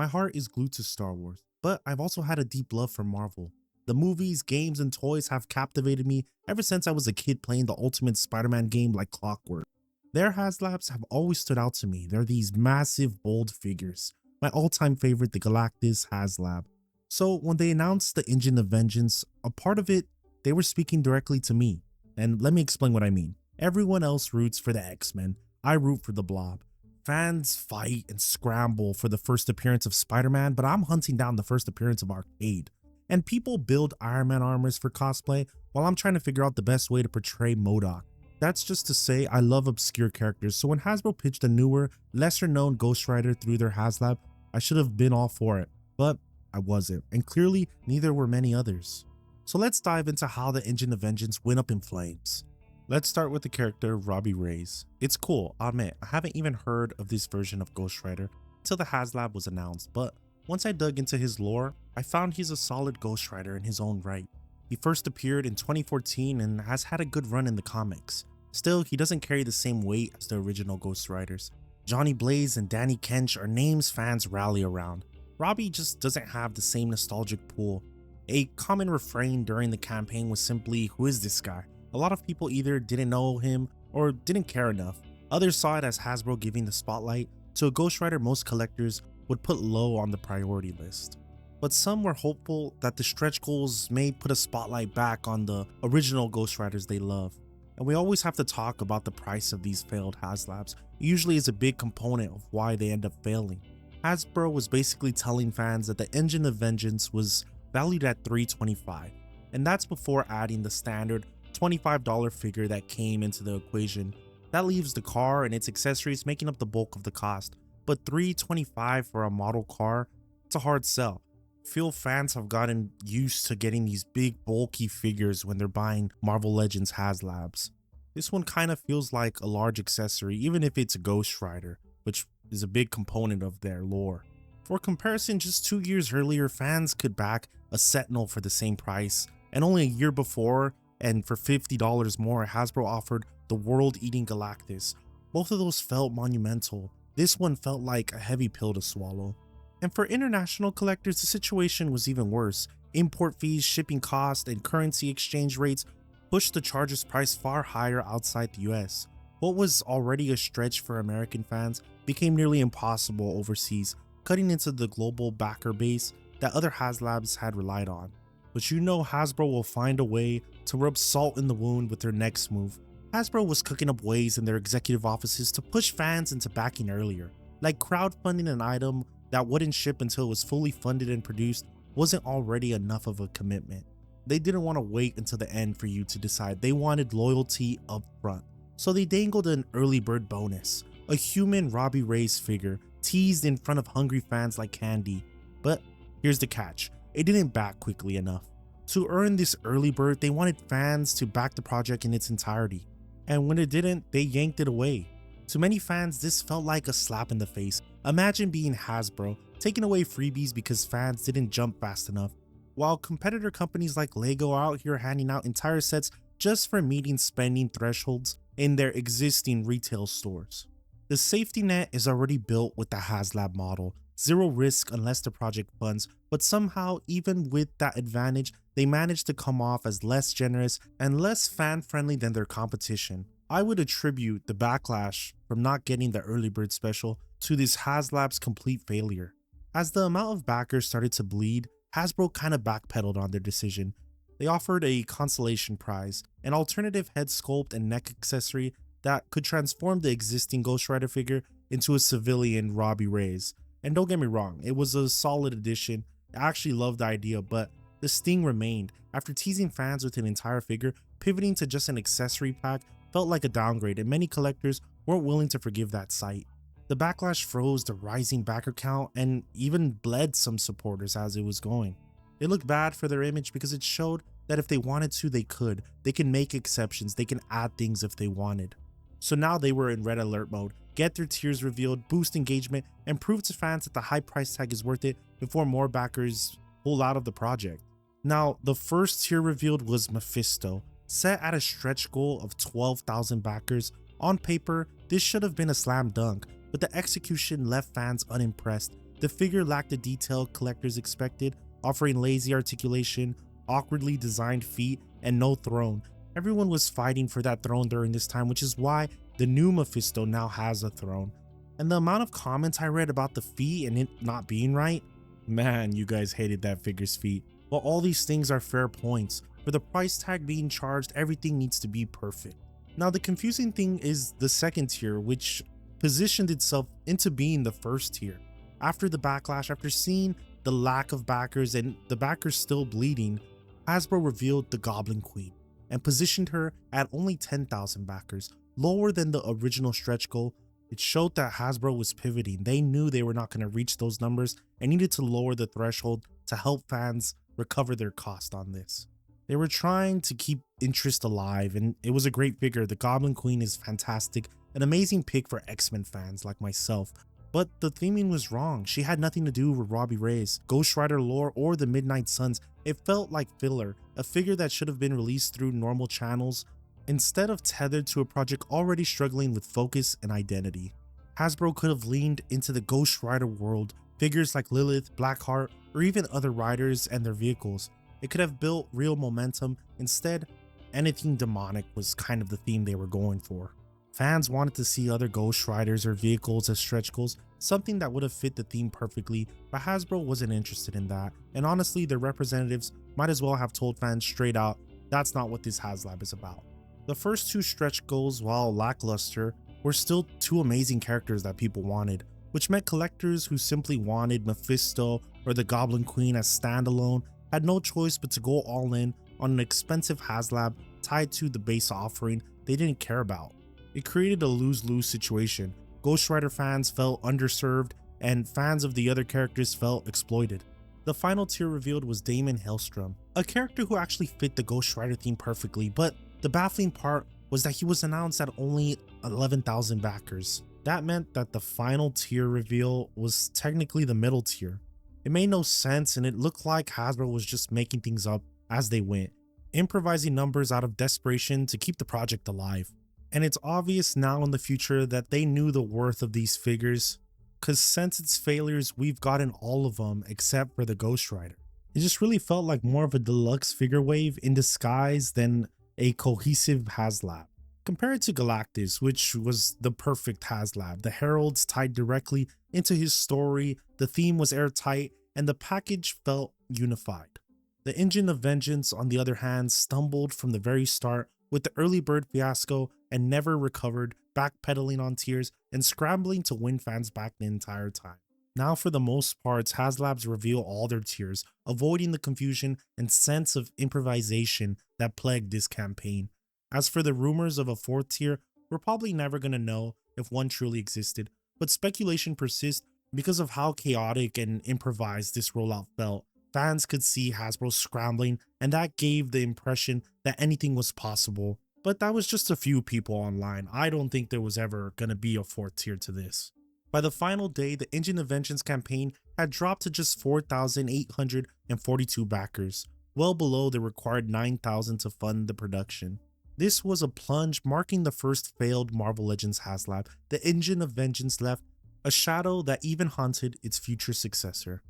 My heart is glued to Star Wars, but I've also had a deep love for Marvel. The movies, games, and toys have captivated me ever since I was a kid playing the ultimate Spider-Man game like clockwork. Their HasLabs have always stood out to me. They're these massive, bold figures. My all-time favorite, the Galactus HasLab. So when they announced the Engine of Vengeance, a part of it, they were speaking directly to me. And let me explain what I mean. Everyone else roots for the X-Men. I root for the Blob. Fans fight and scramble for the first appearance of Spider-Man, but I'm hunting down the first appearance of Arcade. And people build Iron Man armors for cosplay while I'm trying to figure out the best way to portray MODOK. That's just to say I love obscure characters, so when Hasbro pitched a newer, lesser known Ghost Rider through their HasLab, I should have been all for it, but I wasn't, and clearly neither were many others. So let's dive into how the Engine of Vengeance went up in flames. Let's start with the character Robbie Reyes. It's cool, I'll admit, I haven't even heard of this version of Ghost Rider until the HasLab was announced, but once I dug into his lore, I found he's a solid Ghost Rider in his own right. He first appeared in 2014 and has had a good run in the comics. Still, he doesn't carry the same weight as the original Ghost Riders. Johnny Blaze and Danny Kench are names fans rally around. Robbie just doesn't have the same nostalgic pull. A common refrain during the campaign was simply, "Who is this guy?" A lot of people either didn't know him or didn't care enough. Others saw it as Hasbro giving the spotlight to a Ghost Rider most collectors would put low on the priority list. But some were hopeful that the stretch goals may put a spotlight back on the original Ghost Riders they love. And we always have to talk about the price of these failed HasLabs. It usually is a big component of why they end up failing. Hasbro was basically telling fans that the Engine of Vengeance was valued at $325, and that's before adding the standard $25 figure that came into the equation. That leaves the car and its accessories making up the bulk of the cost, but $325 for a model car, it's a hard sell. I feel fans have gotten used to getting these big bulky figures when they're buying Marvel Legends HasLabs. This one kind of feels like a large accessory even if it's a Ghost Rider, which is a big component of their lore. For comparison, just 2 years earlier, fans could back a Sentinel for the same price, and only a year before, and for $50 more, Hasbro offered the world-eating Galactus. Both of those felt monumental. This one felt like a heavy pill to swallow. And for international collectors, the situation was even worse. Import fees, shipping costs, and currency exchange rates pushed the charger's price far higher outside the US. What was already a stretch for American fans became nearly impossible overseas, cutting into the global backer base that other HasLabs had relied on. But you know Hasbro will find a way to rub salt in the wound with their next move. Hasbro was cooking up ways in their executive offices to push fans into backing earlier, like crowdfunding an item that wouldn't ship until it was fully funded and produced wasn't already enough of a commitment. They didn't want to wait until the end for you to decide. They wanted loyalty up front. So they dangled an early bird bonus, a human Robbie Reyes figure teased in front of hungry fans like candy. But here's the catch, it didn't back quickly enough. To earn this early bird, they wanted fans to back the project in its entirety. And when it didn't, they yanked it away. To many fans, this felt like a slap in the face. Imagine being Hasbro, taking away freebies because fans didn't jump fast enough, while competitor companies like Lego are out here handing out entire sets just for meeting spending thresholds in their existing retail stores. The safety net is already built with the HasLab model, zero risk unless the project funds, but somehow even with that advantage, they managed to come off as less generous and less fan-friendly than their competition. I would attribute the backlash from not getting the early bird special to this HasLab's complete failure. As the amount of backers started to bleed, Hasbro kind of backpedaled on their decision. They offered a consolation prize, an alternative head sculpt and neck accessory that could transform the existing Ghost Rider figure into a civilian Robbie Reyes. And don't get me wrong, it was a solid addition. I actually loved the idea, but the sting remained. After teasing fans with an entire figure, pivoting to just an accessory pack felt like a downgrade, and many collectors weren't willing to forgive that sight. The backlash froze the rising backer count and even bled some supporters as it was going. It looked bad for their image because it showed that if they wanted to, they could. They can make exceptions, they can add things if they wanted. So now they were in red alert mode, get their tiers revealed, boost engagement, and prove to fans that the high price tag is worth it before more backers pull out of the project. Now, the first tier revealed was Mephisto, set at a stretch goal of 12,000 backers. On paper, this should have been a slam dunk, but the execution left fans unimpressed. The figure lacked the detail collectors expected, offering lazy articulation, awkwardly designed feet, and no throne. Everyone was fighting for that throne during this time, which is why the new Mephisto now has a throne. And the amount of comments I read about the feet and it not being right, man, you guys hated that figure's feet. Well, all these things are fair points. For the price tag being charged, everything needs to be perfect. Now, the confusing thing is the second tier, which positioned itself into being the first tier. After the backlash, after seeing the lack of backers and the backers still bleeding, Hasbro revealed the Goblin Queen and positioned her at only 10,000 backers, lower than the original stretch goal. It showed that Hasbro was pivoting. They knew they were not going to reach those numbers and needed to lower the threshold to help fans recover their cost on this. They were trying to keep interest alive, and it was a great figure. The Goblin Queen is fantastic, an amazing pick for X-Men fans like myself. But the theming was wrong. She had nothing to do with Robbie Reyes, Ghost Rider lore, or the Midnight Suns. It felt like filler, a figure that should have been released through normal channels instead of tethered to a project already struggling with focus and identity. Hasbro could have leaned into the Ghost Rider world, figures like Lilith, Blackheart, or even other riders and their vehicles. It could have built real momentum. Instead, anything demonic was kind of the theme they were going for. Fans wanted to see other Ghost Riders or vehicles as stretch goals, something that would have fit the theme perfectly, but Hasbro wasn't interested in that, and honestly their representatives might as well have told fans straight out that's not what this HasLab is about. The first two stretch goals, while lackluster, were still two amazing characters that people wanted, which meant collectors who simply wanted Mephisto or the Goblin Queen as standalone had no choice but to go all in on an expensive HasLab tied to the base offering they didn't care about. It created a lose-lose situation. Ghost Rider fans felt underserved, and fans of the other characters felt exploited. The final tier revealed was Daimon Hellstrom, a character who actually fit the Ghost Rider theme perfectly, but the baffling part was that he was announced at only 11,000 backers. That meant that the final tier reveal was technically the middle tier. It made no sense, and it looked like Hasbro was just making things up as they went, improvising numbers out of desperation to keep the project alive. And it's obvious now in the future that they knew the worth of these figures, cause since its failures, we've gotten all of them except for the Ghost Rider. It just really felt like more of a deluxe figure wave in disguise than a cohesive HasLab. Compare it to Galactus, which was the perfect HasLab. The heralds tied directly into his story, the theme was airtight, and the package felt unified. The Engine of Vengeance, on the other hand, stumbled from the very start with the early bird fiasco and never recovered, backpedaling on tiers and scrambling to win fans back the entire time. Now for the most part, HasLabs reveal all their tiers, avoiding the confusion and sense of improvisation that plagued this campaign. As for the rumors of a fourth tier, we're probably never going to know if one truly existed, but speculation persists because of how chaotic and improvised this rollout felt. Fans could see Hasbro scrambling, and that gave the impression that anything was possible. But that was just a few people online. I don't think there was ever going to be a fourth tier to this. By the final day, the Engine of Vengeance campaign had dropped to just 4,842 backers, well below the required 9,000 to fund the production. This was a plunge marking the first failed Marvel Legends HasLab. The Engine of Vengeance left a shadow that even haunted its future successor.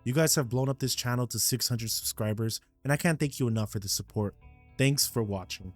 You guys have blown up this channel to 600 subscribers, and I can't thank you enough for the support. Thanks for watching.